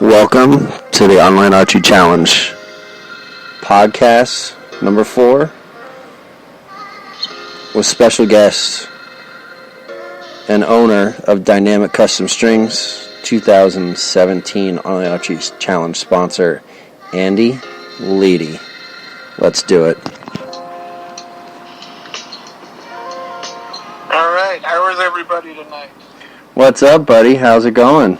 Welcome to the Online Archery Challenge podcast number 4 with special guest and owner of Dynamic Custom Strings 2017 Online Archery Challenge sponsor, Andy Leedy. Let's do it. All right, how is everybody tonight? What's up, buddy? How's it going?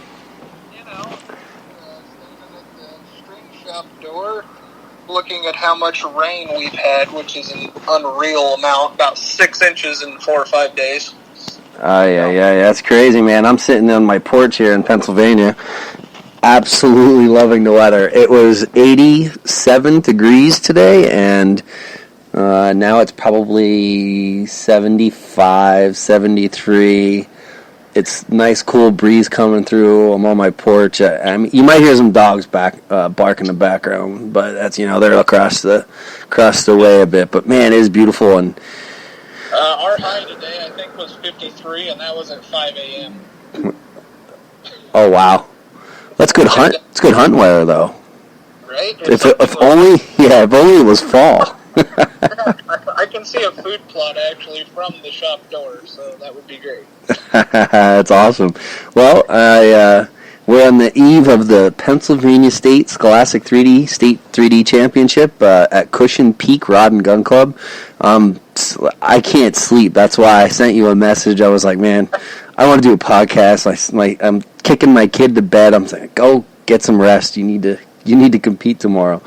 Looking at how much rain we've had, which is an unreal amount, about 6 inches in 4 or 5 days. Yeah, that's crazy, man. I'm sitting on my porch here in Pennsylvania, absolutely loving the weather. It was 87 degrees today, and now it's probably 75, 73. It's nice, cool breeze coming through. I'm on my porch. You might hear some dogs bark in the background, but that's they're across the way a bit. But man, it is beautiful. And our high today, I think, was 53, and that was at 5 a.m. Oh wow, that's good hunt. It's good hunting weather though. Right? If only it was fall. I can see a food plot actually from the shop door, so that would be great. That's awesome. Well, we're on the eve of the Pennsylvania State Scholastic 3D Championship at Cushion Peak Rod and Gun Club. I can't sleep. That's why I sent you a message. I was like, man, I want to do a podcast. I'm kicking my kid to bed. I'm saying, go get some rest. You need to compete tomorrow.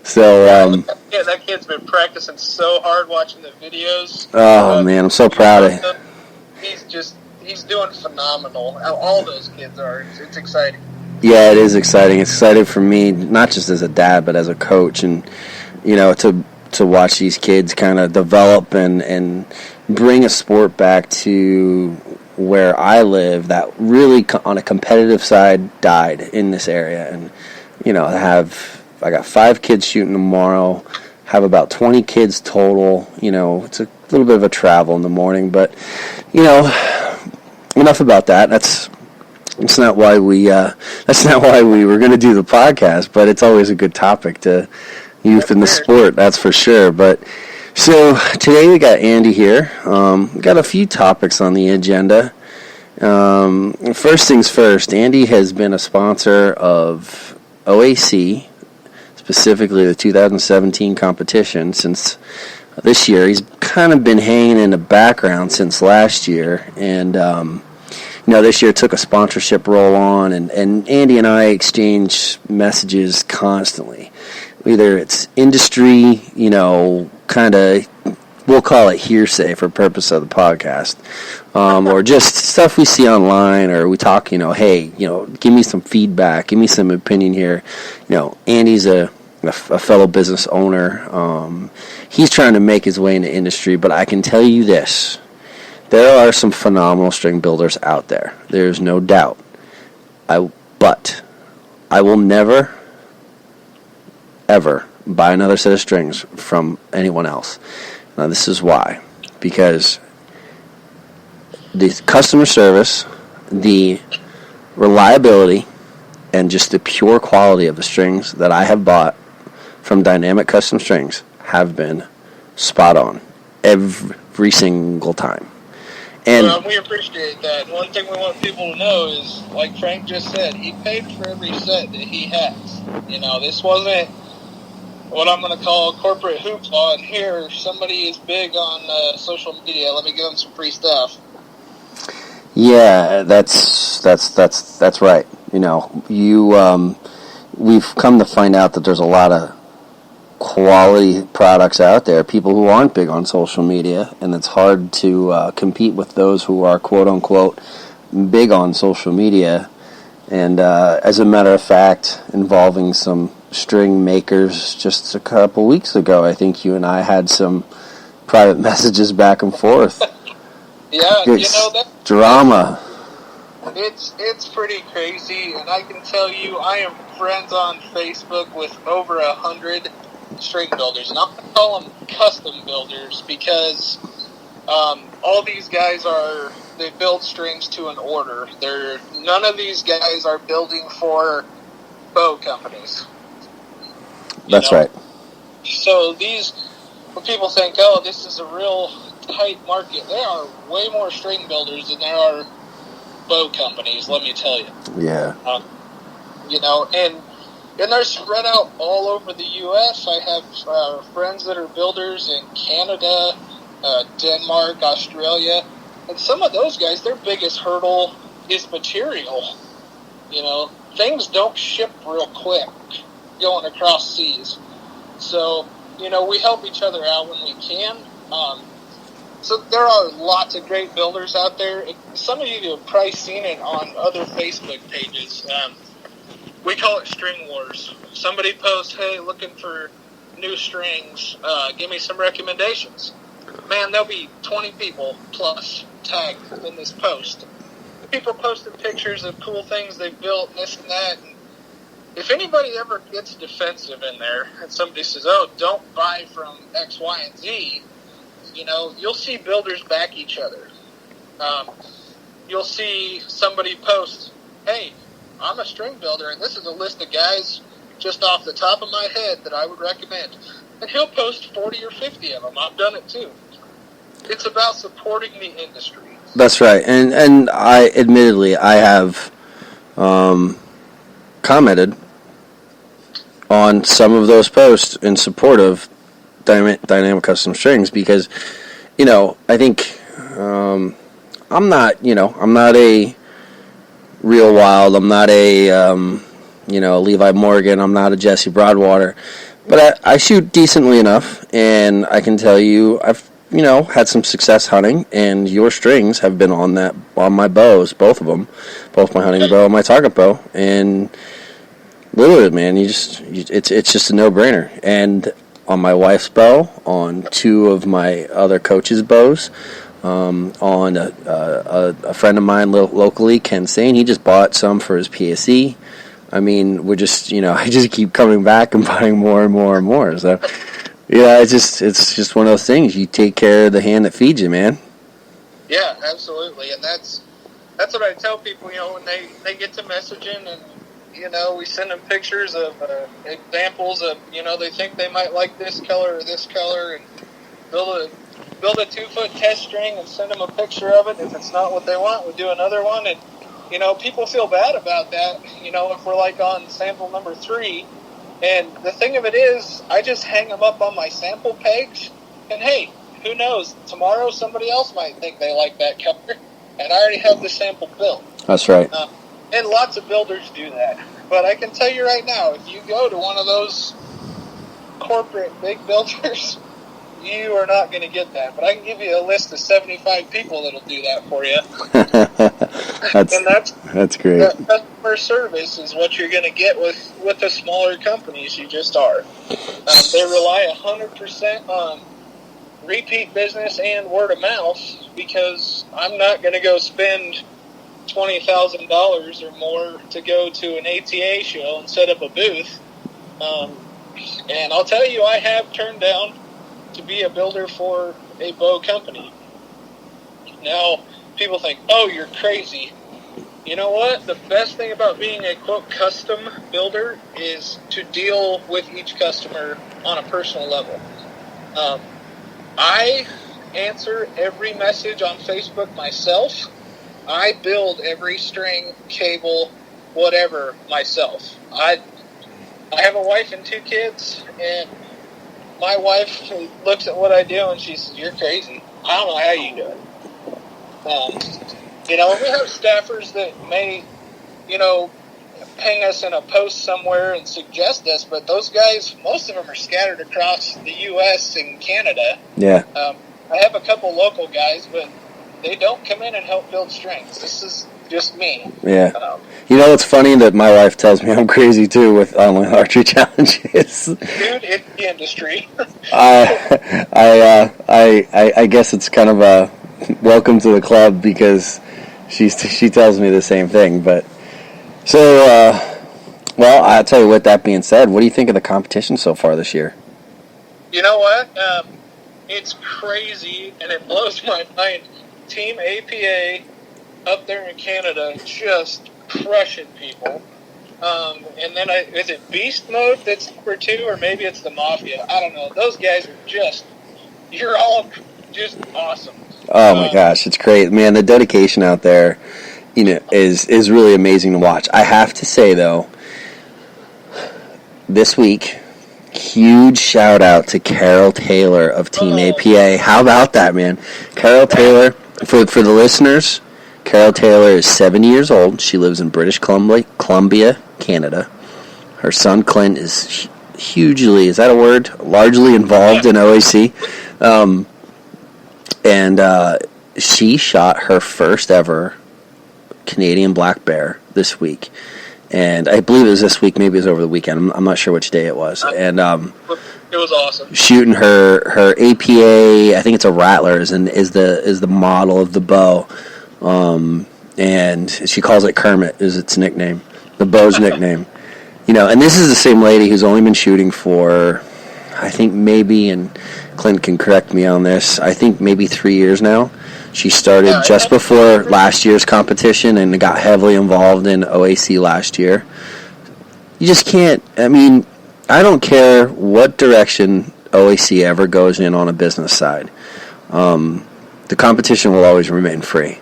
So that kid's been practicing so hard watching the videos. Oh man, I'm so proud of him. He's doing phenomenal. All those kids are. It's exciting. Yeah, it is exciting. It's exciting for me, not just as a dad, but as a coach, and to watch these kids kind of develop and bring a sport back to where I live that really, on a competitive side, died in this area, and I got 5 kids shooting tomorrow. Have about 20 kids total. It's a little bit of a travel in the morning, but enough about that. That's not why we were going to do the podcast. But it's always a good topic to youth in the sport. That's for sure. But so today we got Andy here. We got a few topics on the agenda. First things first. Andy has been a sponsor of OAC. Specifically the 2017 competition since this year. He's kind of been hanging in the background since last year, and this year took a sponsorship role on, and Andy and I exchange messages constantly. Either it's industry, kind of, we'll call it hearsay for purpose of the podcast, or just stuff we see online, or we talk, hey, give me some feedback, give me some opinion here. Andy's a fellow business owner. He's trying to make his way into industry, but I can tell you this. There are some phenomenal string builders out there. There's no doubt. But I will never, ever buy another set of strings from anyone else. Now, this is why. Because the customer service, the reliability, and just the pure quality of the strings that I have bought from Dynamic Custom Strings have been spot on every single time. And we appreciate that. One thing we want people to know is, like Frank just said, he paid for every set that he has. This wasn't what I'm going to call corporate hoopla, and here somebody is big on social media. Let me give them some free stuff. Yeah, that's right. We've come to find out that there's a lot of quality products out there, people who aren't big on social media, and it's hard to compete with those who are quote-unquote big on social media. And as a matter of fact, involving some string makers just a couple weeks ago, I think you and I had some private messages back and forth. Yeah, that drama. It's pretty crazy, and I can tell you, I am friends on Facebook with over 100 string builders, and I'm going to call them custom builders because all these guys they build strings to an order. None of these guys are building for bow companies. That's right. So when people think, oh, this is a real tight market, there are way more string builders than there are bow companies, let me tell you. Yeah. And they're spread out all over the U.S. I have friends that are builders in Canada, Denmark, Australia, and some of those guys, their biggest hurdle is material. Things don't ship real quick going across seas. So, we help each other out when we can. So there are lots of great builders out there. Some of you have probably seen it on other Facebook pages. We call it String Wars. Somebody posts, hey, looking for new strings. Give me some recommendations. Man, there'll be 20 people plus tagged in this post. People posting pictures of cool things they've built, and this and that. And if anybody ever gets defensive in there and somebody says, oh, don't buy from X, Y, and Z, you'll see builders back each other. You'll see somebody post, hey, I'm a string builder, and this is a list of guys just off the top of my head that I would recommend. And he'll post 40 or 50 of them. I've done it too. It's about supporting the industry. That's right. And I have commented on some of those posts in support of Dynamic Custom Strings because, I think I'm not a Real Wild. I'm not a, Levi Morgan. I'm not a Jesse Broadwater. But I shoot decently enough, and I can tell you I've, had some success hunting, and your strings have been on my bows, both of them, both my hunting bow and my target bow, and literally, man, it's just a no-brainer. And on my wife's bow, on two of my other coaches' bows, on a friend of mine locally, Ken Sane, he just bought some for his PSE. I mean, we're just, I just keep coming back and buying more and more and more. So, it's just one of those things. You take care of the hand that feeds you, man. Yeah, absolutely. And that's what I tell people, when they get to messaging and, we send them pictures of examples of, they think they might like this color or this color, and build a 2-foot test string and send them a picture of it. If it's not what they want, we do another one. And, people feel bad about that, if we're like on sample number 3. And the thing of it is, I just hang them up on my sample page. And hey, who knows? Tomorrow somebody else might think they like that color. And I already have the sample built. That's right. And lots of builders do that. But I can tell you right now, if you go to one of those corporate big builders, you are not going to get that. But I can give you a list of 75 people that'll do that for you. That's great. That customer service is what you're going to get with the smaller companies. You just are. They rely 100% on repeat business and word of mouth, because I'm not going to go spend $20,000 or more to go to an ATA show and set up a booth. And I'll tell you, I have turned down to be a builder for a bow company. Now, people think, oh, you're crazy. You know what? The best thing about being a, quote, custom builder is to deal with each customer on a personal level. I answer every message on Facebook myself. I build every string, cable, whatever myself. I have a wife and 2 kids, and my wife looks at what I do and she says, you're crazy. I don't know how you do it. We have staffers that may, ping us in a post somewhere and suggest us, but those guys, most of them are scattered across the U.S. and Canada. Yeah. I have a couple local guys, but they don't come in and help build strings. This is just me. Yeah. It's funny that my wife tells me I'm crazy too with online archery challenges. Dude, it's the industry. I guess it's kind of a welcome to the club, because she tells me the same thing. But so, well, I'll tell you. With that being said, what do you think of the competition so far this year? You know what? It's crazy, and it blows my mind. Team APA up there in Canada just crushing people. And then is it Beast Mode that's number 2, or maybe it's the Mafia? I don't know. Those guys are you're all just awesome. Oh my gosh, it's great, man. The dedication out there, is really amazing to watch. I have to say though, this week, huge shout out to Carol Taylor of Team APA. How about that, man? Carol Taylor, for the listeners, Carol Taylor is 70 years old. She lives in British Columbia, Canada. Her son Clint is hugely, is that a word? Largely involved in OAC. And she shot her first ever Canadian black bear this week. And I believe it was this week, maybe it was over the weekend. I'm not sure which day it was. And it was awesome. Shooting her APA, I think it's a Rattler, is the model of the bow. And she calls it Kermit, is its nickname, the bow's nickname. And this is the same lady who's only been shooting for, I think maybe, and Clint can correct me on this, I think maybe 3 years now. She started just before last year's competition and got heavily involved in OAC last year. You just can't, I don't care what direction OAC ever goes in on a business side. The competition will always remain free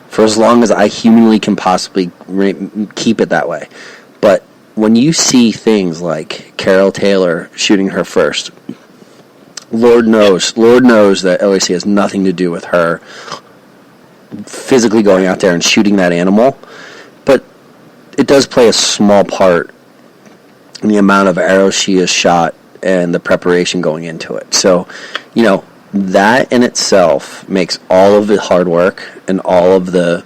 for as long as I humanly can possibly keep it that way. But when you see things like Carol Taylor shooting her first, Lord knows that OAC has nothing to do with her physically going out there and shooting that animal, but it does play a small part in the amount of arrows she has shot and the preparation going into it. So, that in itself makes all of the hard work and all of the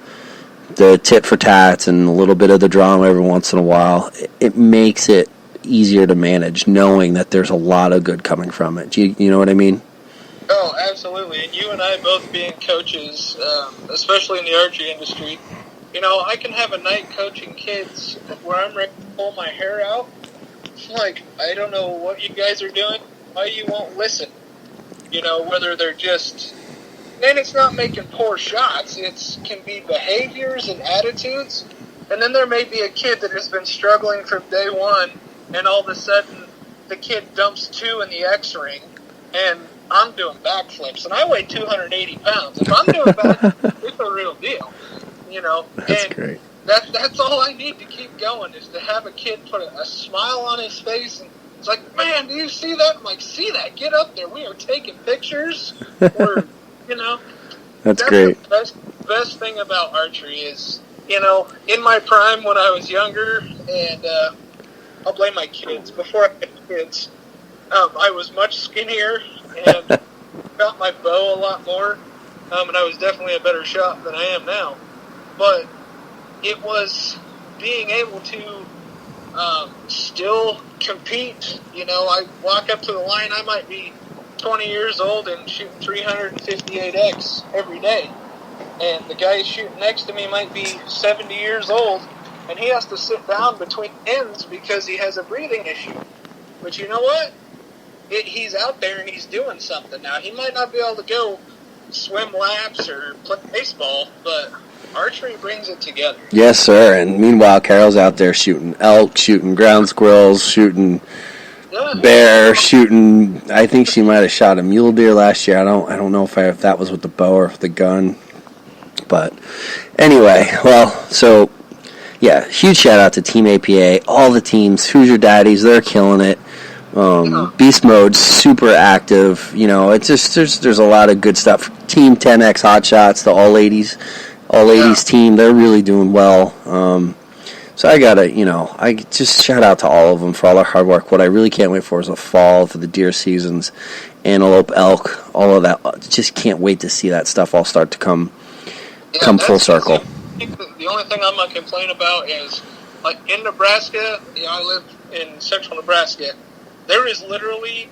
tit for tats and a little bit of the drama every once in a while, it makes it easier to manage, knowing that there's a lot of good coming from it. You know what I mean? Oh, absolutely. And you and I both being coaches, especially in the archery industry, I can have a night coaching kids where I'm ready to pull my hair out. Like, I don't know what you guys are doing, why you won't listen. Whether they're just... And it's not making poor shots. It can be behaviors and attitudes. And then there may be a kid that has been struggling from day one, and all of a sudden the kid dumps 2 in the X-ring, and I'm doing backflips, and I weigh 280 pounds. If I'm doing backflips, it's a real deal, That's great. That's all I need to keep going, is to have a kid put a smile on his face, and it's like, man, do you see that? I'm like, see that? Get up there. We are taking pictures. That's great. The best thing about archery is, in my prime when I was younger, and I'll blame my kids. Before I had kids, I was much skinnier and got my bow a lot more, and I was definitely a better shot than I am now. But it was being able to still compete. I walk up to the line, I might be 20 years old and shooting 358X every day. And the guy shooting next to me might be 70 years old, and he has to sit down between ends because he has a breathing issue. But you know what? He's out there and he's doing something. Now, he might not be able to go swim laps or play baseball, but archery brings it together. Yes, sir. And meanwhile, Carol's out there shooting elk, shooting ground squirrels, shooting bear, shooting. I think she might have shot a mule deer last year. I don't know if that was with the bow or with the gun. But anyway, so yeah, huge shout out to Team APA, all the teams, Hoosier Daddies, they're killing it. Beast Mode's super active. It's just there's a lot of good stuff. Team 10X Hot Shots, the all ladies team, they're really doing well. So I just shout out to all of them for all their hard work. What I really can't wait for is the fall, for the deer seasons, antelope, elk, all of that. Just can't wait to see that stuff all start to come full circle. The only thing I'm going to complain about is, like, in Nebraska, I live in central Nebraska, there is literally,